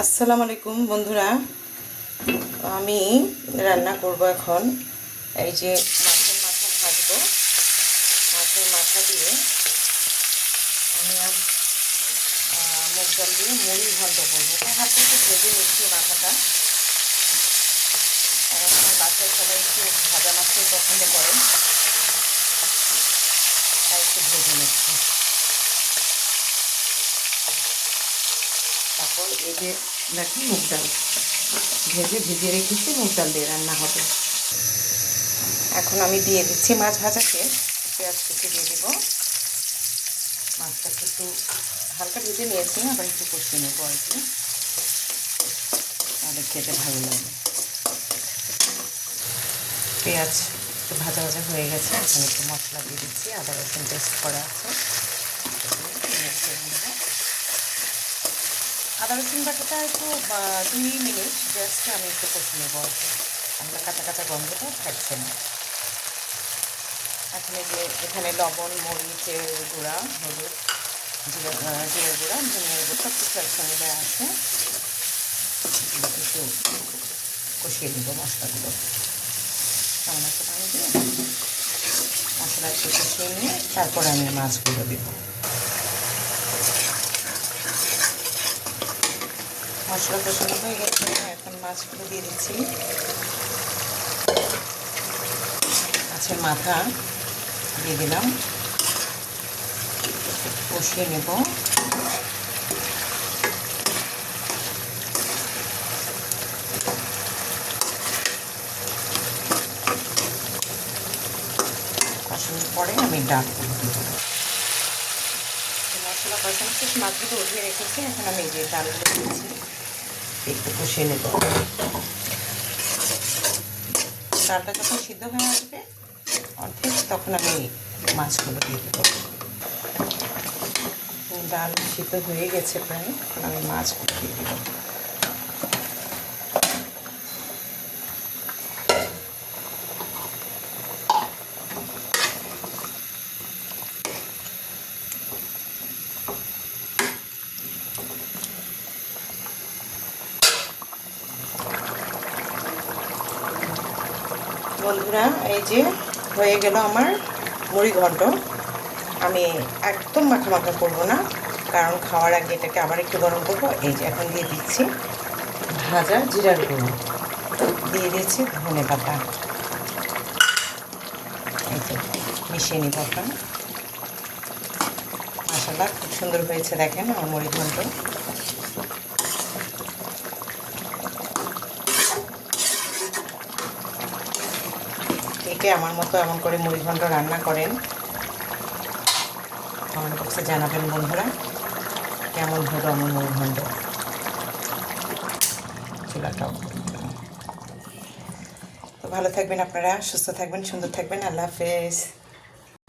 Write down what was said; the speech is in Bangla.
আসসালামু আলাইকুম বন্ধুরা, আমি রান্না করব এখন। এই যে মাছের মাথা ভাজবো। মাছের মাথা দিয়ে আমি আর মুগ ডাল দিয়ে মুড়ি ঘন্ট করবো। তাই হাতে একটু ভেজে নিচ্ছি মাথাটা। কারণ আমার বাসায় সবাই একটু ভাজা মাছই পছন্দ করে, তাই একটু ভেজে নিচ্ছি। তারপর এই যে দেখি মুগ ডাল ভিজিয়ে রেখেছি, মুগ ডাল দিয়ে রান্না হবে। এখন আমি দিয়ে দিচ্ছি মাছ ভাজা শেষ, পেঁয়াজ কুচি দিয়ে দেবো। মাছটাকে একটু হালকা ভেজে নিয়েছি, আবার একটু কষিয়ে নেবো আর কি, তাহলে খেতে ভালো লাগে। পেঁয়াজ একটু ভাজা ভাজা হয়ে গেছে, এখন একটু মশলা দিয়ে দিচ্ছি। আদা রসুন পেস্ট করা আছে, আদা রসুন বাটাটা একটু 2 মিনিট জাস্ট আমি একটু কষিয়ে নেবো আর কি, আমরা কাঁচা কাঁচা গন্ধটা থাকছে না। এখন এই যে এখানে লবণ, মরিচের গুঁড়া, হলুদ, জিরার গুঁড়া, ধনিয়ার গুঁড়া সব কিছু একসঙ্গে দেওয়া আছে। একটু কষিয়ে দেবো মশলাগুলো, সামান্য একটু পানি দিয়ে মশলা একটু কষিয়ে নিয়ে তারপরে আমি মাছগুলো দেবো। মশলা কষানো হয়ে গেছে, এখন মাছগুলো দিয়ে দিচ্ছি। মাছের মাথা দিয়ে দিলাম, কষিয়ে নেব। কষানোর পরে আমি ডালগুলো দেবো। মশলা কষানো শেষ, মাছগুলো উঠিয়ে রেখেছি। এখন আমি যে ডালগুলো দিয়েছি একটু কষিয়ে নেব। ডালটা যখন সিদ্ধ হয়ে আসবে অর্ধেক, তখন আমি মাছগুলো দিয়ে দেবো। ডাল সিদ্ধ হয়ে গেছে প্রায়, আমি মাছগুলো দিয়ে দেবো। বন্ধুরা, এই যে হয়ে গেল আমার মুড়ি ঘন্ট। আমি একদম মাখা মাখা করবো না, কারণ খাওয়ার আগে এটাকে আবার একটু গরম করবো। এই যে এখন দিয়ে দিচ্ছি ভাজা জিরার গুঁড়ো, দিয়ে দিচ্ছি ধনে পাতা। এই যে মিশিয়ে নিব এখন। মাশাআল্লাহ, খুব সুন্দর হয়েছে দেখেন আমার মুড়ি ঘন্ট। কে আমার মতো এমন করে মুড়ি ঘন্ট রান্না করেন কমেন্ট বক্সে জানাবেন বন্ধুরা, কেমন হলো আমার মুড়ি ঘন্ট। চুলাটাও তো ভালো থাকবেন আপনারা, সুস্থ থাকবেন, সুন্দর থাকবেন। আল্লাহ হাফেজ।